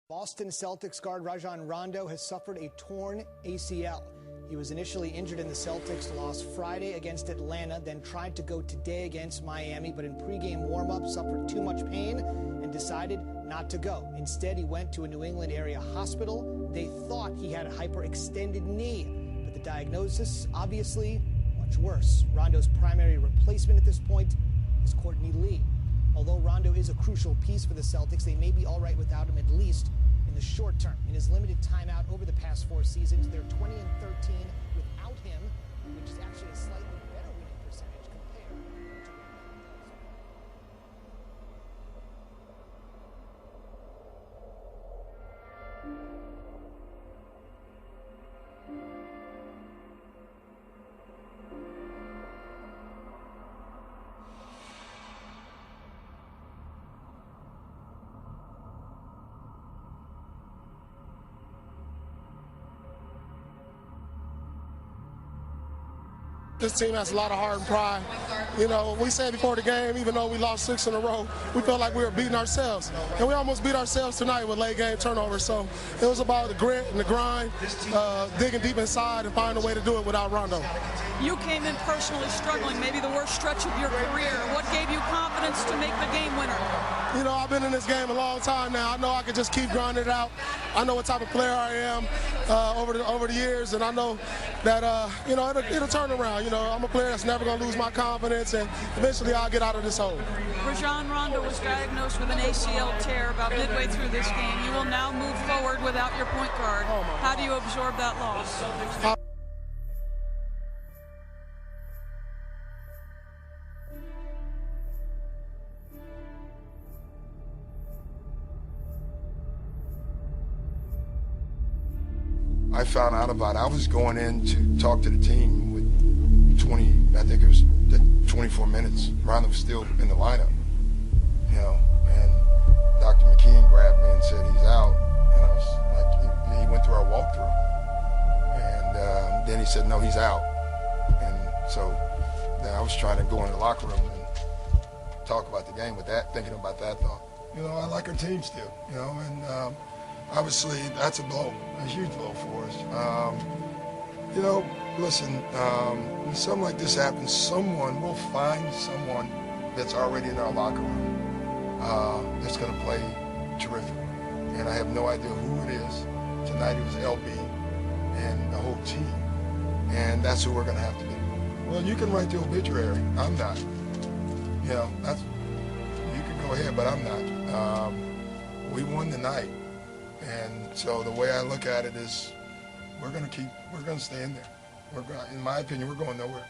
Boston Celtics guard Rajon Rondo has suffered a torn ACL. He was initially injured in the Celtics' loss Friday against Atlanta, then tried to go today against Miami, but in pregame warm-up suffered too much pain and decided not to go. Instead, he went to a New England area hospital. They thought he had a hyperextended knee, but the diagnosis, obviously, much worse. Rondo's primary replacement at this point is Courtney Lee. Although Rondo is a crucial piece for the Celtics, they may be all right without him, at least in the short term. In his limited time out over the past 4 seasons, they're 20-13 without him, which is actually a slightly better winning percentage compared to This team has a lot of heart and pride. You know, we said before the game, even though we lost 6 in a row, we felt like we were beating ourselves. And we almost beat ourselves tonight with late game turnovers. So it was about the grit and the grind, digging deep inside and finding a way to do it without Rondo. You came in personally struggling, maybe the worst stretch of your career. What gave you confidence to make the game winner? You know, I've been in this game a long time now. I know I can just keep grinding it out. I know what type of player I am over the years, and I know that, you know, it'll turn around. You know, I'm a player that's never going to lose my confidence, and eventually I'll get out of this hole. Rajon Rondo was diagnosed with an ACL tear about midway through this game. You will now move forward without your point guard. How do you absorb that loss? I found out about it. I was going in to talk to the team with 20, I think it was 24 minutes. Rondo was still in the lineup, you know, and Dr. McKeon grabbed me and said he's out. And I was like, he went through our walkthrough. And then he said, no, he's out. And so then I was trying to go in the locker room and talk about the game with that, thinking about that thought. You know, I like our team still, you know, and obviously, that's a blow, a huge blow for us. You know, listen, when something like this happens, someone will find someone that's already in our locker room that's going to play terrific. And I have no idea who it is. Tonight it was LB and the whole team. And that's who we're going to have to be. Well, you can write the obituary. I'm not. You know, you can go ahead, but I'm not. We won the night. And so the way I look at it is we're going to stay in there. In my opinion, we're going nowhere.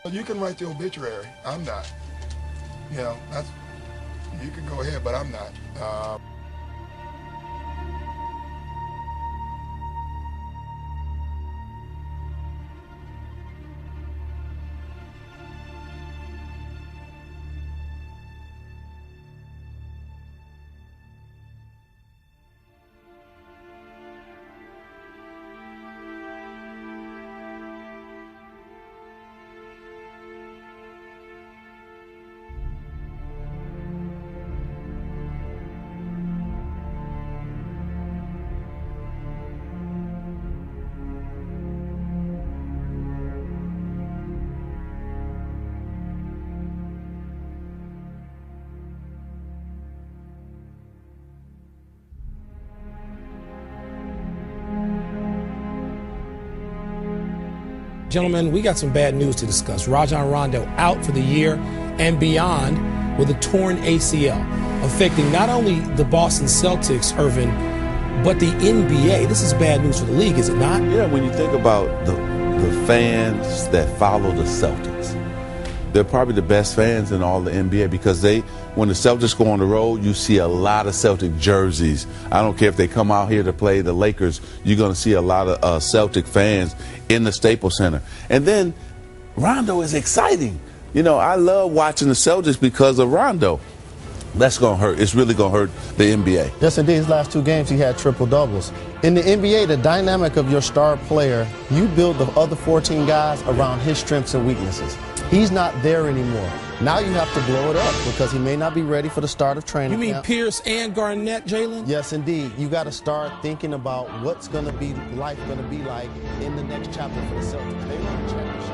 Well, you can write the obituary. I'm not. You know, you can go ahead, but I'm not. Gentlemen, we got some bad news to discuss. Rajon Rondo out for the year and beyond with a torn ACL, affecting not only the Boston Celtics, Irvin, but the NBA. This is bad news for the league, is it not? Yeah, when you think about the fans that follow the Celtics, they're probably the best fans in all the NBA because when the Celtics go on the road, you see a lot of Celtic jerseys. I don't care if they come out here to play the Lakers, you're going to see a lot of Celtic fans in the Staples Center. And then Rondo is exciting. You know, I love watching the Celtics because of Rondo. That's going to hurt. It's really going to hurt the NBA. Yes, indeed. His last 2 games, he had triple-doubles. In the NBA, the dynamic of your star player, you build the other 14 guys around his strengths and weaknesses. He's not there anymore. Now you have to blow it up because he may not be ready for the start of training. You mean Pierce and Garnett, Jalen? Yes, indeed. You got to start thinking about what's going to be life going to be like in the next chapter for the Celtics. They won a championship.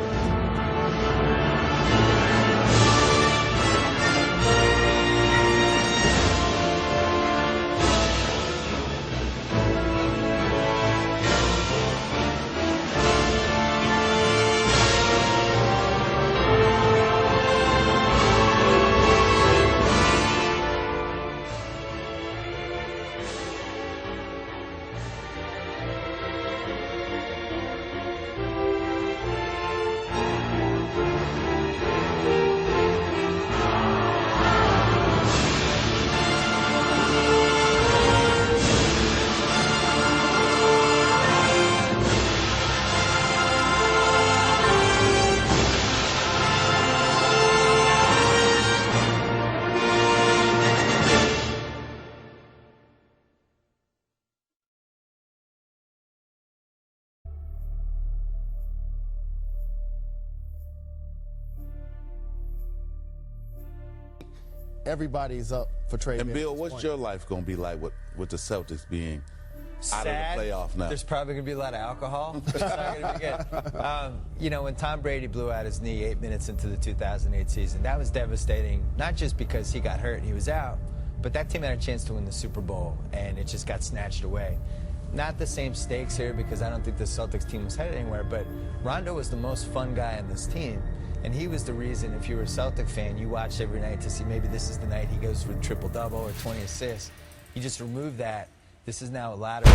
Everybody's up for trade. And Bill, what's your life going to be like with the Celtics being out of the playoff now? There's probably going to be a lot of alcohol. It's not going to be good. You know, when Tom Brady blew out his knee 8 minutes into the 2008 season, that was devastating, not just because he got hurt and he was out, but that team had a chance to win the Super Bowl, and it just got snatched away. Not the same stakes here because I don't think the Celtics team was headed anywhere, but Rondo was the most fun guy on this team. And he was the reason, if you were a Celtic fan, you watched every night to see maybe this is the night he goes for the triple-double or 20 assists. You just remove that. This is now a ladder.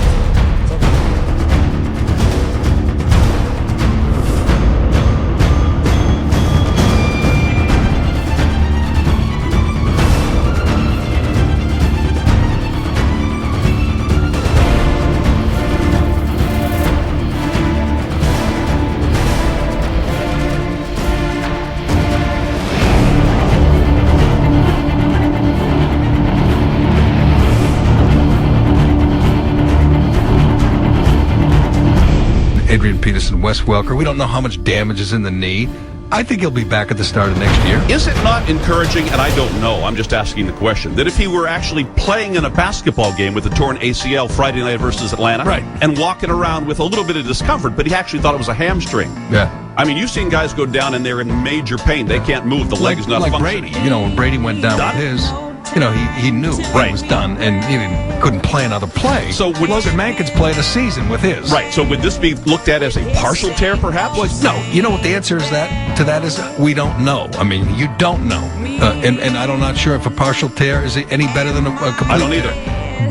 Adrian Peterson, Wes Welker. We don't know how much damage is in the knee. I think he'll be back at the start of next year. Is it not encouraging, and I don't know, I'm just asking the question, that if he were actually playing in a basketball game with a torn ACL Friday night versus Atlanta, right, and walking around with a little bit of discomfort, but he actually thought it was a hamstring. Yeah. I mean, you've seen guys go down and they're in major pain. They can't move. The leg is not functioning. Brady. You know, when Brady went down with his, you know, he knew it was done, and he couldn't play another play. So Logan Mankins played a season with his. Right. So would this be looked at as a partial tear, perhaps? Well, no. You know what the answer is to that is? We don't know. I mean, you don't know. And I'm not sure if a partial tear is any better than a complete tear. I don't either.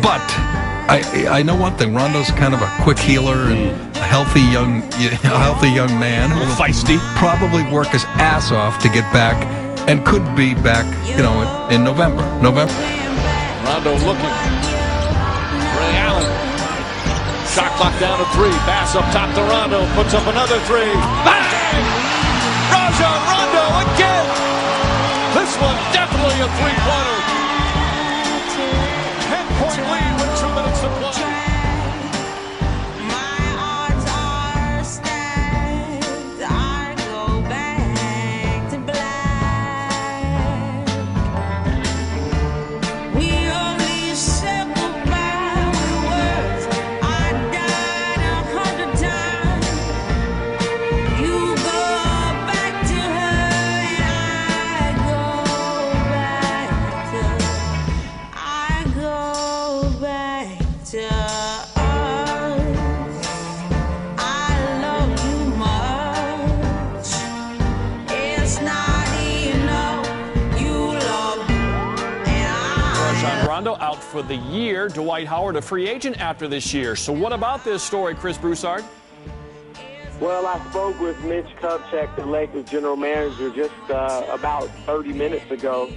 But I know one thing. Rondo's kind of a quick healer and a healthy young man. A little feisty. Probably work his ass off to get back. And could be back, you know, in November. Rondo looking. Ray Allen. Shot clock down to 3. Pass up top to Rondo. Puts up another 3. Bang! Rajon Rondo again. This one definitely a three-pointer. 10-point lead with 2 minutes to play. Out for the year. Dwight Howard, a free agent after this year. So what about this story, Chris Broussard? Well, I spoke with Mitch Kupchak, the Lakers general manager, just about 30 minutes ago,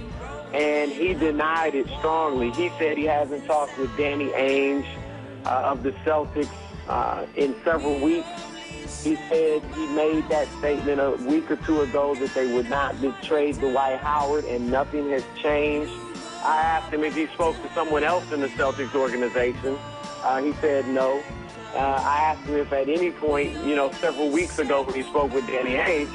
and he denied it strongly. He said he hasn't talked with Danny Ainge of the Celtics in several weeks. He said he made that statement a week or two ago that they would not trade Dwight Howard, and nothing has changed. I asked him if he spoke to someone else in the Celtics organization. He said no. I asked him if at any point, several weeks ago when he spoke with Danny Ainge,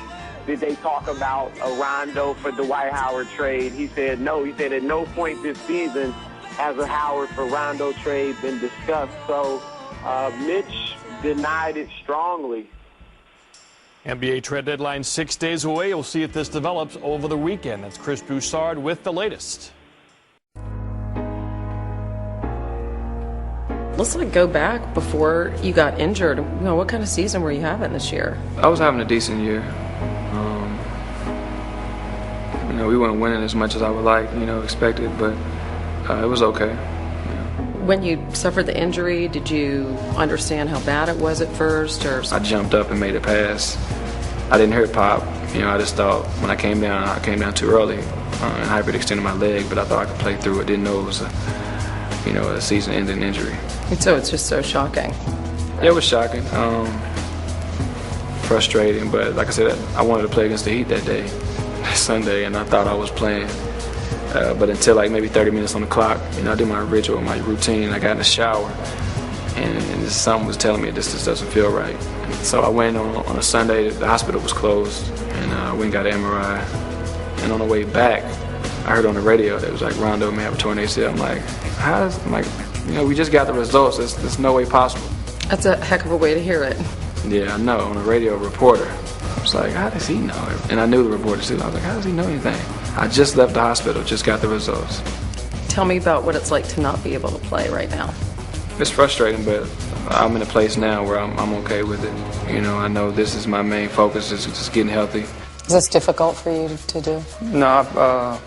did they talk about a Rondo for Dwight Howard trade? He said no. He said at no point this season has a Howard for Rondo trade been discussed. So Mitch denied it strongly. NBA trade deadline 6 days away. We'll see if this develops over the weekend. That's Chris Broussard with the latest. Let's go back before you got injured. What kind of season were you having this year? I was having a decent year. We weren't winning as much as I would like, expected, but it was okay. When you suffered the injury, did you understand how bad it was at first? Or I jumped up and made a pass. I didn't hear it pop. I just thought when I came down too early and hyperextended my leg, but I thought I could play through it. Didn't know it was a season-ending injury. So it's just so shocking. Yeah, it was shocking. Frustrating, but like I said, I wanted to play against the Heat that day, Sunday, and I thought I was playing. But until maybe 30 minutes on the clock, I did my ritual, my routine. I got in the shower, and something was telling me this just doesn't feel right. So I went on a Sunday. The hospital was closed, and I went and got an MRI. And on the way back, I heard on the radio that it was Rondo may have a torn ACL. I'm like, we just got the results. There's no way possible. That's a heck of a way to hear it. Yeah, I know. On a radio reporter, I was like, how does he know? And I knew the reporter too. I was like, how does he know anything? I just left the hospital, just got the results. Tell me about what it's like to not be able to play right now. It's frustrating, but I'm in a place now where I'm okay with it. I know this is my main focus, is just getting healthy. Is this difficult for you to do? No,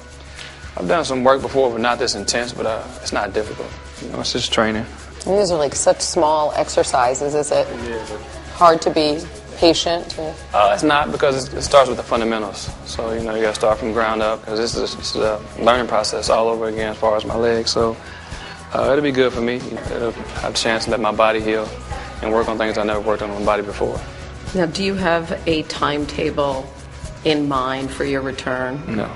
I've done some work before, but not this intense, but it's not difficult. It's just training. And these are such small exercises. Is it hard to be patient? It's not, because it starts with the fundamentals. So, you got to start from ground up, because this is a learning process all over again as far as my legs. So it'll be good for me. It'll have a chance to let my body heal and work on things I never worked on my body before. Now, do you have a timetable in mind for your return? No.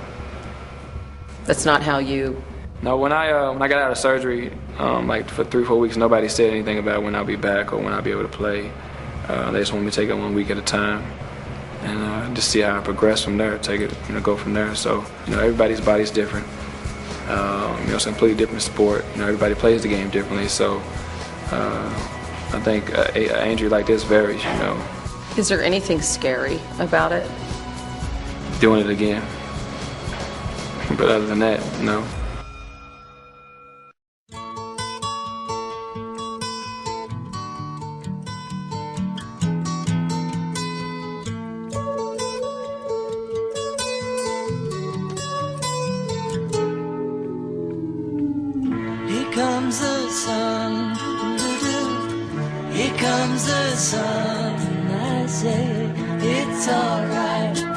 That's not how you... No, when I got out of surgery, for 3-4 weeks, nobody said anything about when I'll be back or when I'll be able to play. They just want me to take it 1 week at a time and just see how I progress from there, take it, go from there. So, everybody's body's different. It's a completely different sport. Everybody plays the game differently. So, I think an injury like this varies, Is there anything scary about it? Doing it again. But other than that, no. Here comes the sun, here comes the sun, I say it's alright.